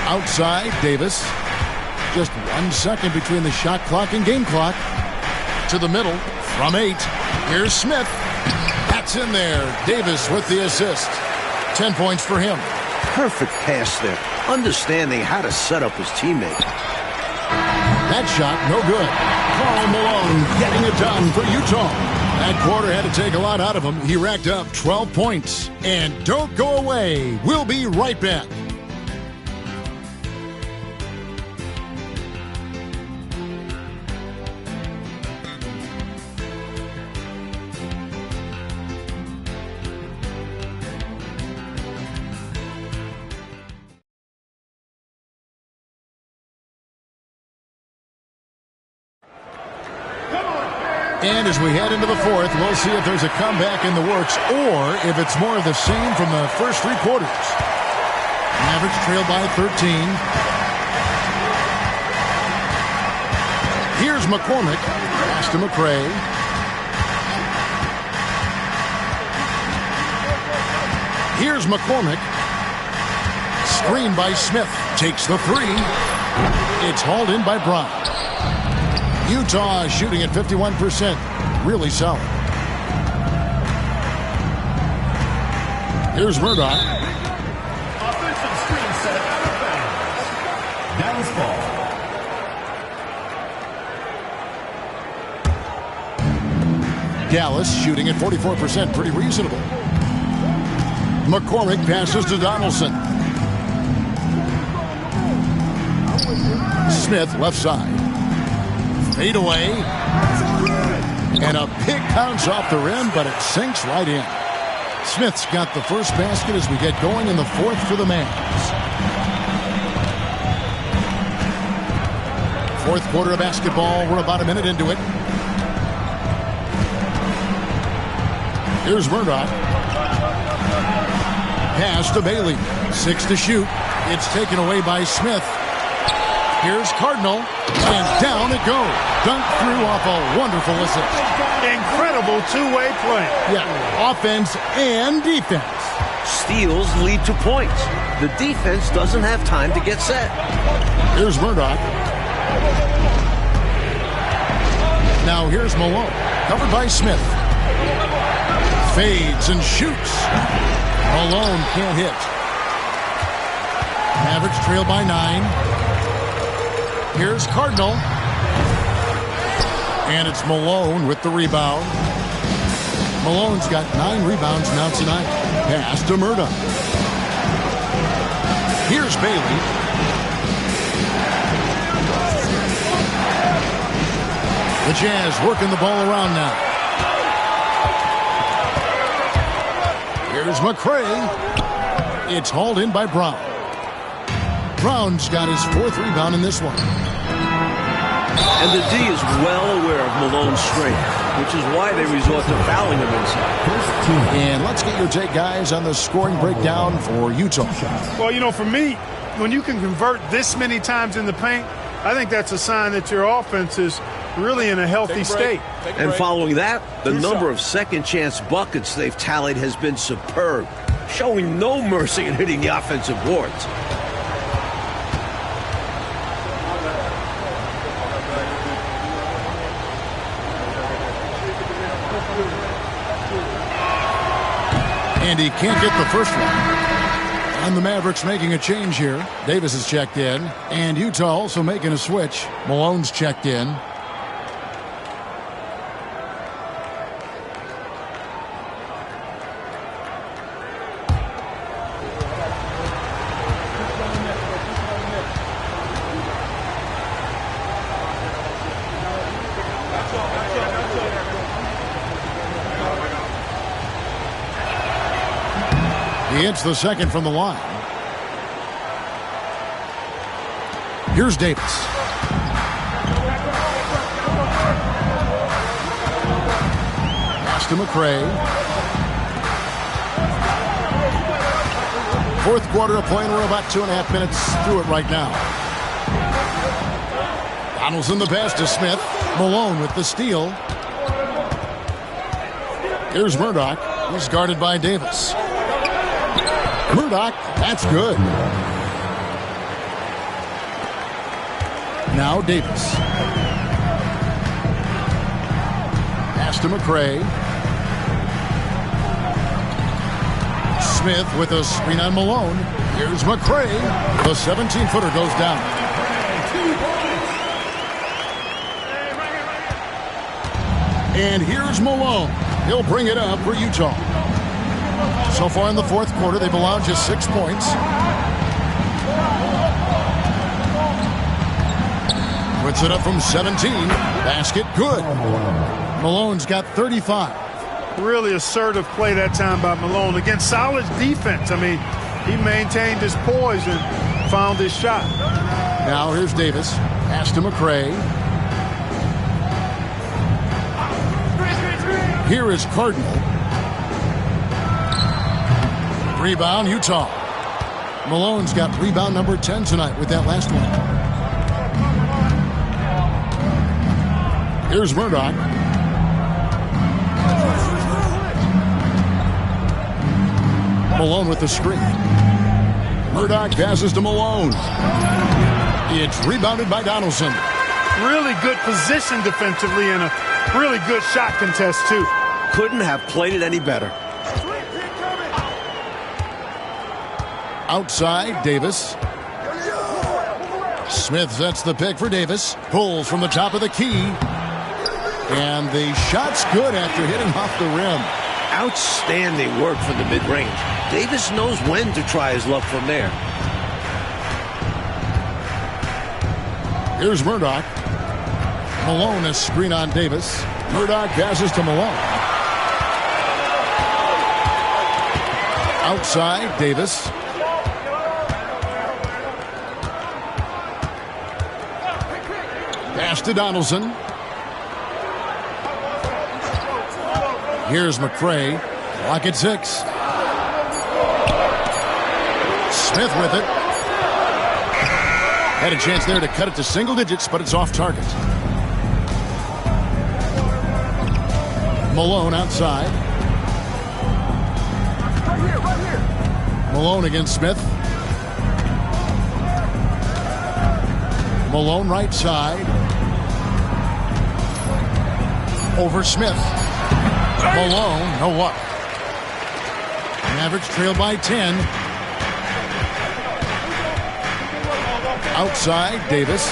Outside, Davis. Just 1 second between the shot clock and game clock. To the middle, from 8. Here's Smith. That's in there. Davis with the assist. 10 points for him. Perfect pass there. Understanding how to set up his teammate. That shot, no good. Karl Malone getting it done for Utah. That quarter had to take a lot out of him. He racked up 12 points. And don't go away. We'll be right back. And as we head into the fourth, we'll see if there's a comeback in the works or if it's more of the same from the first three quarters. Mavericks trail by 13. Here's McCormick. Pass to McCray. Here's McCormick. Screen by Smith. Takes the three. It's hauled in by Brown. Utah shooting at 51%. Really solid. Here's Murdoch. Offensive screen set out of bounds. Dallas ball. Dallas shooting at 44%. Pretty reasonable. McCormick passes to Donaldson. Smith left side. Fade away. And a big bounce off the rim, but it sinks right in. Smith's got the first basket as we get going in the fourth for the Mavs. Fourth quarter of basketball. We're about a minute into it. Here's Murdoch. Pass to Bailey. 6 to shoot. It's taken away by Smith. Here's Cardinal. And down it goes. Dunked through off a wonderful assist. Incredible two-way play. Yeah, offense and defense. Steals lead to points. The defense doesn't have time to get set. Here's Murdoch. Now here's Malone. Covered by Smith. Fades and shoots. Malone can't hit. Mavericks trail by 9. Here's Cardinal. And it's Malone with the rebound. Malone's got 9 rebounds now tonight. Pass to Murdoch. Here's Bailey. The Jazz working the ball around now. Here's McCray. It's hauled in by Brown. Brown's got his 4th rebound in this one. And the D is well aware of Malone's strength, which is why they resort to fouling him inside. And let's get your take, guys, on the scoring breakdown for Utah. Well, you know, for me, when you can convert this many times in the paint, I think that's a sign that your offense is really in a healthy state. And following that, the number of second-chance buckets they've tallied has been superb, showing no mercy in hitting the offensive boards. And he can't get the first one. And the Mavericks making a change here. Davis is checked in. And Utah also making a switch. Malone's checked in. He hits the second from the line. Here's Davis. Pass to McCray. Fourth quarter of play. We're about 2.5 minutes through it right now. Donaldson the pass to Smith. Malone with the steal. Here's Murdoch. He's guarded by Davis. Murdoch, that's good. Now Davis. Pass to McCray. Smith with a screen on Malone. Here's McCray. The 17-footer goes down. And here's Malone. He'll bring it up for Utah. So far in the fourth quarter, they've allowed just 6 points. Puts it up from 17. Basket good. Malone's got 35. Really assertive play that time by Malone. Again, solid defense. I mean, he maintained his poise and found his shot. Now here's Davis. Pass to McCray. Here is Cardinal. Rebound, Utah. Malone's got rebound number 10 tonight with that last one. Here's Murdoch. Malone with the screen. Murdoch passes to Malone. It's rebounded by Donaldson. Really good position defensively and a really good shot contest, too. Couldn't have played it any better. Outside, Davis. Smith sets the pick for Davis. Pulls from the top of the key. And the shot's good after hitting off the rim. Outstanding work from the mid-range. Davis knows when to try his luck from there. Here's Murdoch. Malone a screen on Davis. Murdoch passes to Malone. Outside, Davis. Pass to Donaldson. Here's McCray. Clock at 6. Smith with it. Had a chance there to cut it to single digits, but it's off target. Malone outside. Right here. Malone against Smith. Malone right side. Over Smith. Malone, no luck. Mavericks trail by 10. Outside, Davis.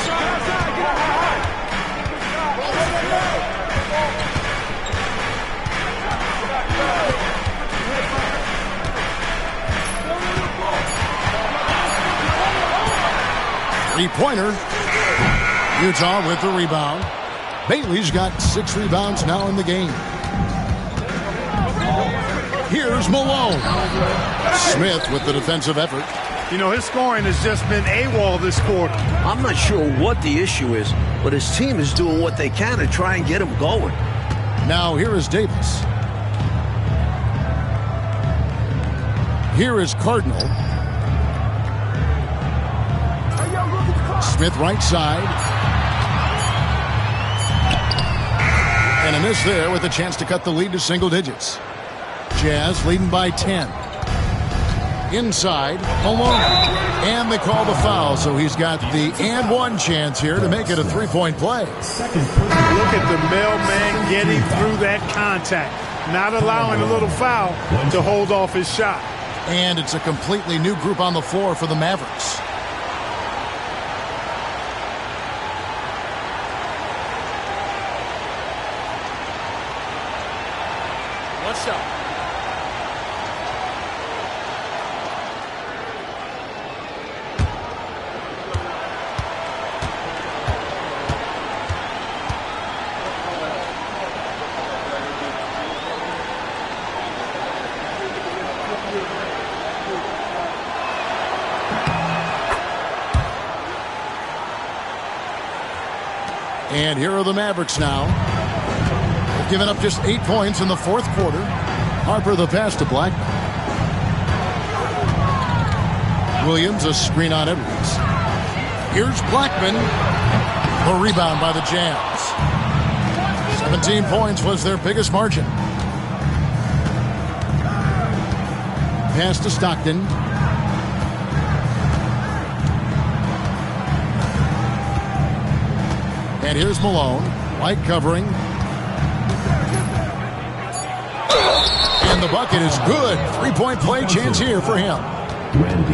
Three-pointer. Utah with the rebound. Bailey's got 6 rebounds now in the game. Here's Malone. Smith with the defensive effort. You know, his scoring has just been AWOL this quarter. I'm not sure what the issue is, but his team is doing what they can to try and get him going. Now here is Davis. Here is Cardinal. Smith right side. And a miss there with a chance to cut the lead to single digits. Jazz leading by 10. Inside, Malone. And they call the foul, so he's got the and one chance here to make it a three-point play. Look at the mailman getting through that contact, not allowing a little foul to hold off his shot. And it's a completely new group on the floor for the Mavericks. One shot. And here are the Mavericks now. They've given up just 8 points in the fourth quarter. Harper the pass to Blackman. Williams a screen on Edwards. Here's Blackman. The rebound by the Jazz. 17 points was their biggest margin. Pass to Stockton. And here's Malone. White covering. And the bucket is good. Three-point play chance here for him.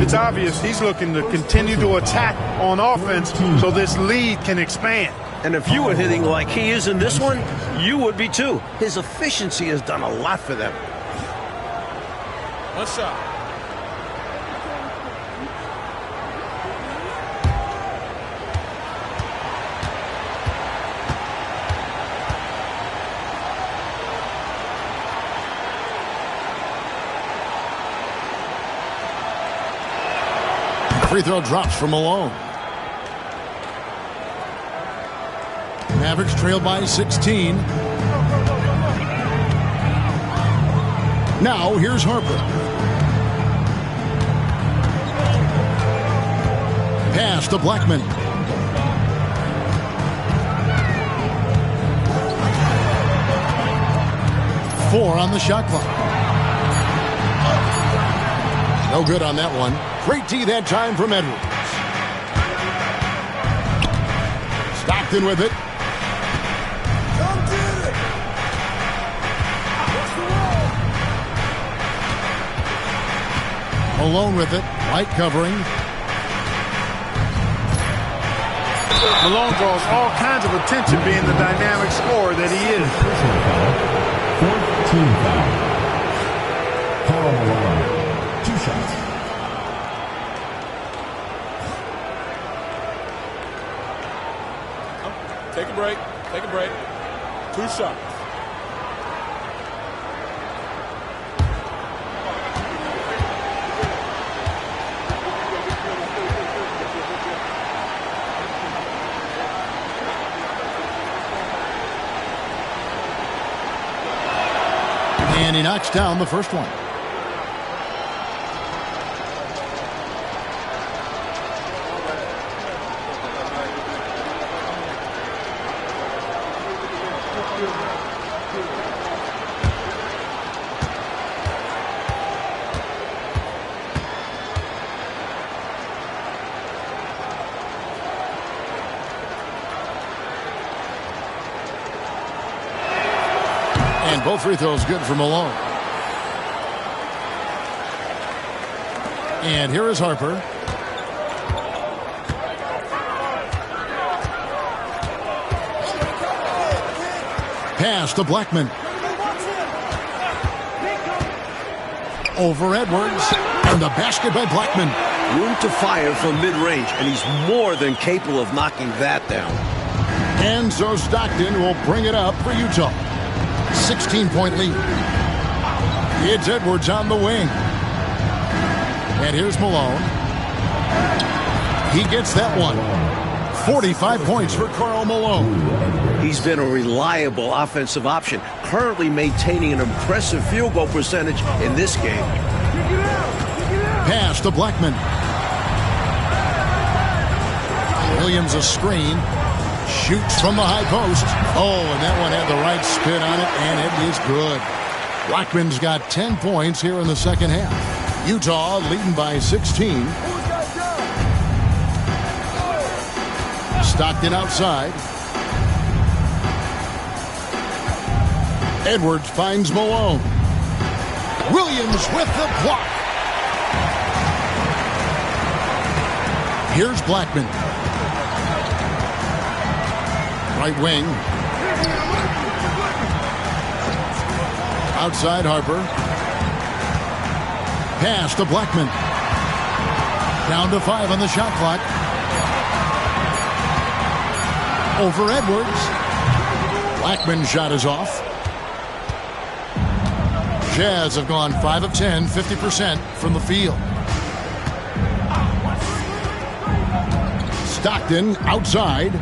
It's obvious he's looking to continue to attack on offense so this lead can expand. And if you were hitting like he is in this one, you would be too. His efficiency has done a lot for them. One shot. Free throw drops for Malone. Mavericks trail by 16. Now here's Harper. Pass to Blackman. Four on the shot clock. No good on that one. Great D that time from Edwards. Stockton with it. Malone with it. White covering. Malone draws all kinds of attention being the dynamic scorer that he is. 14 foul. Karl Malone. 2 shots. Take a break. Take a break. 2 shots. And he knocks down the first one. And both free throws good for Malone. And here is Harper. Pass to Blackman. Over Edwards. And the basket by Blackman. Room to fire from mid-range, and he's more than capable of knocking that down. And so Stockton will bring it up for Utah. 16-point lead. It's Edwards on the wing. And here's Malone. He gets that one. 45 points for Karl Malone. He's been a reliable offensive option, currently maintaining an impressive field goal percentage in this game. Pass to Blackman. Williams a screen. Shoots from the high post. Oh, and that one had the right spin on it, and it is good. Blackman's got 10 points here in the second half. Utah leading by 16. Stockton outside. Edwards finds Malone. Williams with the block. Here's Blackman. Right wing. Outside Harper. Pass to Blackman. Down to 5 on the shot clock. Over Edwards. Blackman's shot is off. Jazz have gone 5 of 10, 50% from the field. Stockton outside.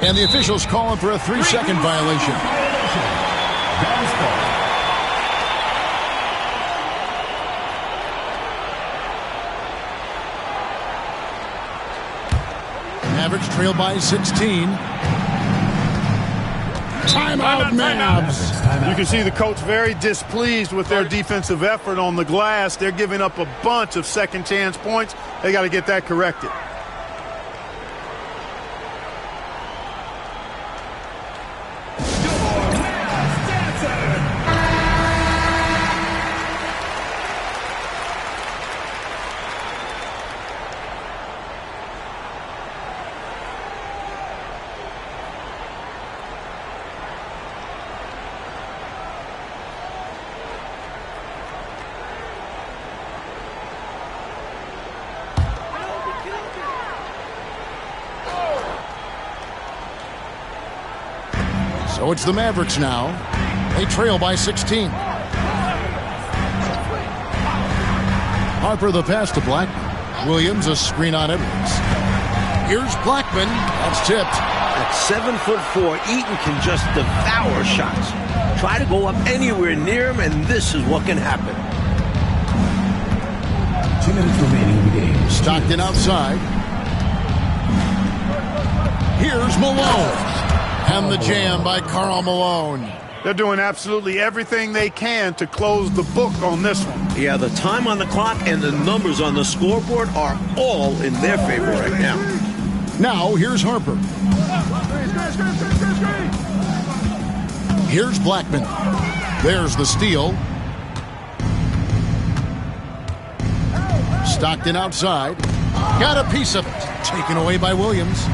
And the officials calling for a 3-second violation. Mavericks trail by 16. Timeout, Mavs. You can see the coach very displeased with their defensive effort on the glass. They're giving up a bunch of second chance points. They got to get that corrected. So it's the Mavericks now. They trail by 16. Harper the pass to Black. Williams a screen on Edwards. Here's Blackman. That's tipped. At 7'4", Eaton can just devour shots. Try to go up anywhere near him, and this is what can happen. 2 minutes remaining in the game. Stockton outside. Here's Malone. And the jam by Karl Malone. They're doing absolutely everything they can to close the book on this one. Yeah, the time on the clock and the numbers on the scoreboard are all in their favor right now. Now, here's Harper. Here's Blackman. There's the steal. Stockton outside. Got a piece of it. Taken away by Williams.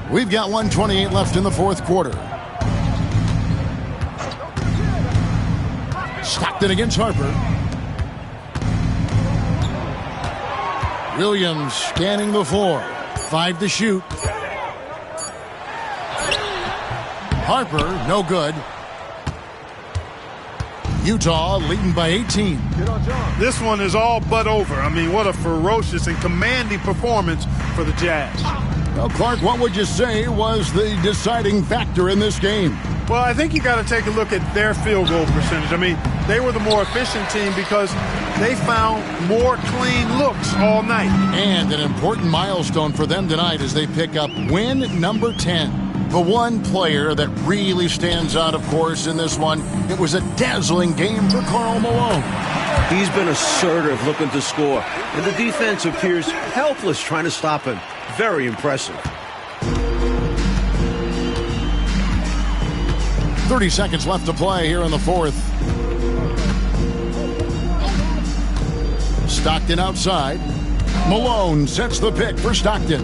We've got 1:28 left in the fourth quarter. Stockton against Harper. Williams scanning the floor. 5 to shoot. Harper, no good. Utah leading by 18. This one is all but over. I mean, what a ferocious and commanding performance for the Jazz. Well, Clark, what would you say was the deciding factor in this game? Well, I think you got to take a look at their field goal percentage. I mean, they were the more efficient team because they found more clean looks all night. And an important milestone for them tonight as they pick up win number 10. The one player that really stands out, of course, in this one, it was a dazzling game for Karl Malone. He's been assertive looking to score, and the defense appears helpless trying to stop him. Very impressive. 30 seconds left to play here in the fourth. Stockton outside. Malone sets the pick for Stockton.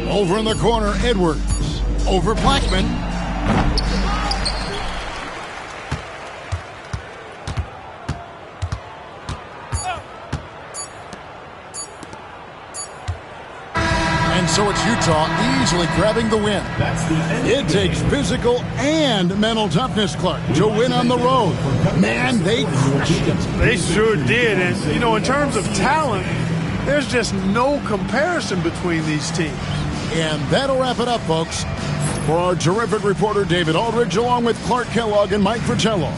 Over in the corner, Edwards. Over Blackman. And so it's Utah easily grabbing the win. It takes physical and mental toughness, Clark, to win on the road. Man, they crushed it. They sure did. And, you know, in terms of talent, there's just no comparison between these teams. And that'll wrap it up, folks. For our terrific reporter, David Aldridge, along with Clark Kellogg and Mike Fratello,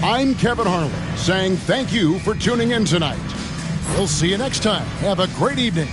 I'm Kevin Harlan saying thank you for tuning in tonight. We'll see you next time. Have a great evening.